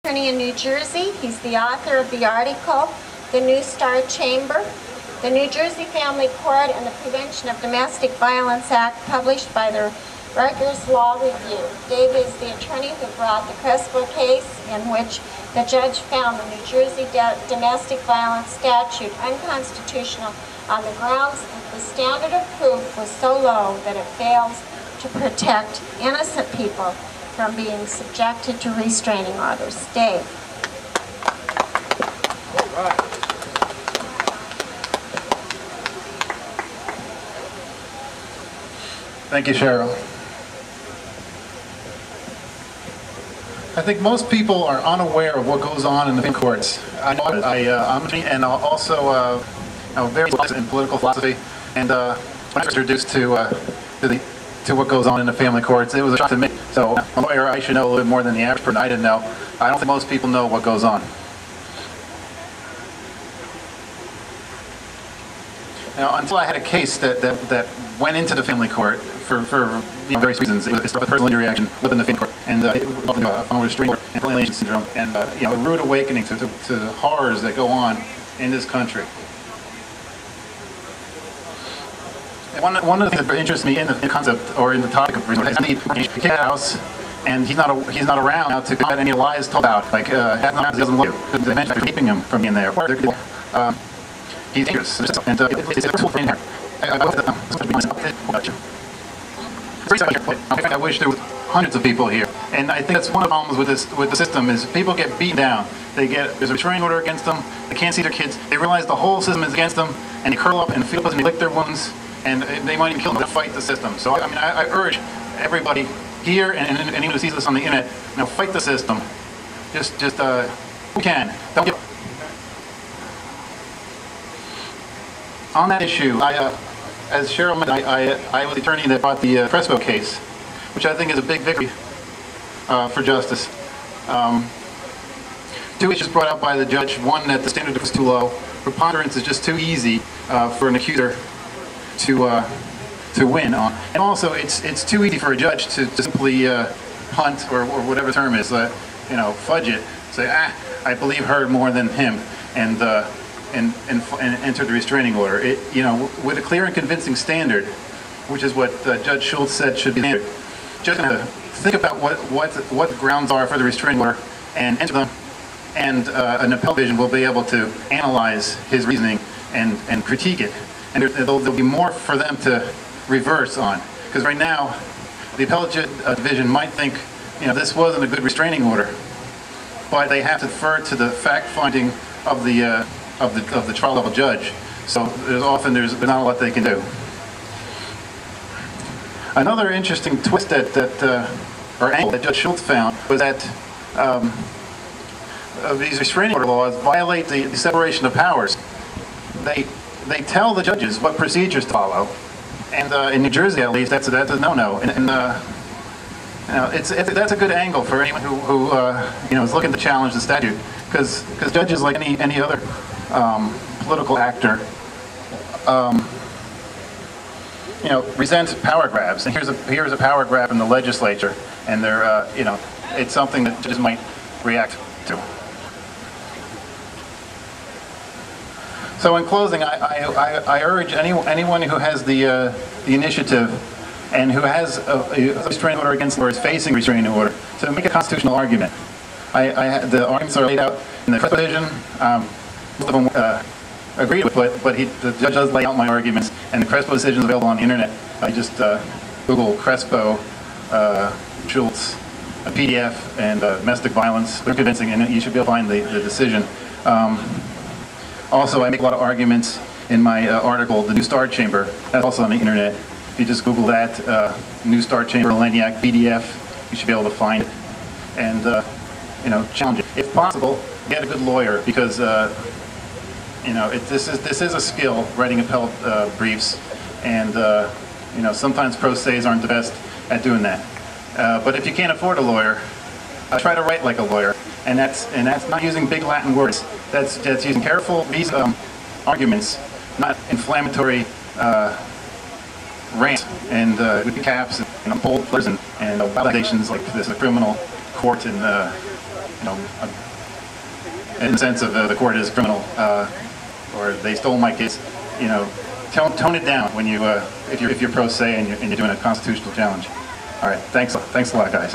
Attorney in New Jersey. He's the author of the article, The New Star Chamber, the New Jersey Family Court and the Prevention of Domestic Violence Act, published by the Rutgers Law Review. Dave is the attorney who brought the Crespo case, in which the judge found the New Jersey domestic violence statute unconstitutional on the grounds that the standard of proof was so low that it fails to protect innocent people from being subjected to restraining orders. Dave. All right. Thank you, Cheryl. I think most people are unaware of what goes on in the courts. I'm and also very interested in political philosophy, and when I was introduced to what goes on in the family courts, it was a shock to me. So, I'm a lawyer, I should know a little bit more than the average person. I didn't know. I don't think most people know what goes on. Now, until I had a case that went into the family court for various reasons, it was a personal injury action within the family court, and it involved a restraining order and alienation syndrome, and a rude awakening to horrors that go on in this country. One of the things that interests me in the concept or in the topic of restraining order is the house, and he's not around now to combat any lies told about. Like he doesn't love you. They mentioned keeping him from being there. He's dangerous, and it's a tool for in here. I wish there were hundreds of people here, and I think that's one of the problems with the system is people get beaten down. There's a restraining order against them. They can't see their kids. They realize the whole system is against them, and they curl up and feel and lick their wounds, and they might even kill them to fight the system. So I urge everybody here and anyone who sees this on the internet, fight the system. Just we can. Don't give up. On that issue, as Cheryl mentioned, I was the attorney that brought the Crespo case, which I think is a big victory for justice. Two issues brought out by the judge: one, that the standard was too low; preponderance is just too easy for an accuser to win on, and also it's too easy for a judge to simply punt or whatever the term is, fudge it, say I believe her more than him, and enter the restraining order. With a clear and convincing standard, which is what Judge Schultz said should be the standard. Judge going to think about what the grounds are for the restraining order and enter them, and an appellate division will be able to analyze his reasoning and critique it. And there'll be more for them to reverse on, because right now the appellate division might think this wasn't a good restraining order, but they have to defer to the fact finding of the trial level judge. So there's not a lot they can do. Another interesting twist or angle that Judge Schultz found was that these restraining order laws violate the separation of powers. They tell the judges what procedures to follow, and in New Jersey at least that's a no-no. And that's a good angle for anyone who is looking to challenge the statute, because judges, like any other political actor, resent power grabs. And here's a power grab in the legislature, and they're it's something that judges might react to. So in closing, I urge anyone who has the initiative and who has a restraining order against or is facing restraining order to make a constitutional argument. The arguments are laid out in the Crespo decision. Most of them agreed with, but the judge does lay out my arguments, and the Crespo decision is available on the internet. I just Google Crespo, Schultz, a PDF, and domestic violence. They're convincing, and you should be able to find the decision. Also, I make a lot of arguments in my article, The New Star Chamber. That's also on the internet. If you just Google that, New Star Chamber, Heleniak, PDF, you should be able to find it. And challenge it. If possible, get a good lawyer, because this is a skill, writing appellate briefs, and sometimes pro ses aren't the best at doing that. But if you can't afford a lawyer, try to write like a lawyer, and that's not using big Latin words. That's using careful, reasoned arguments, not inflammatory rants and caps and bold letters and validations like this, a criminal court in you know, in the sense of the court is criminal, or they stole my case, you know, tone it down when you, if you're pro se and you're doing a constitutional challenge. All right, thanks a lot, guys.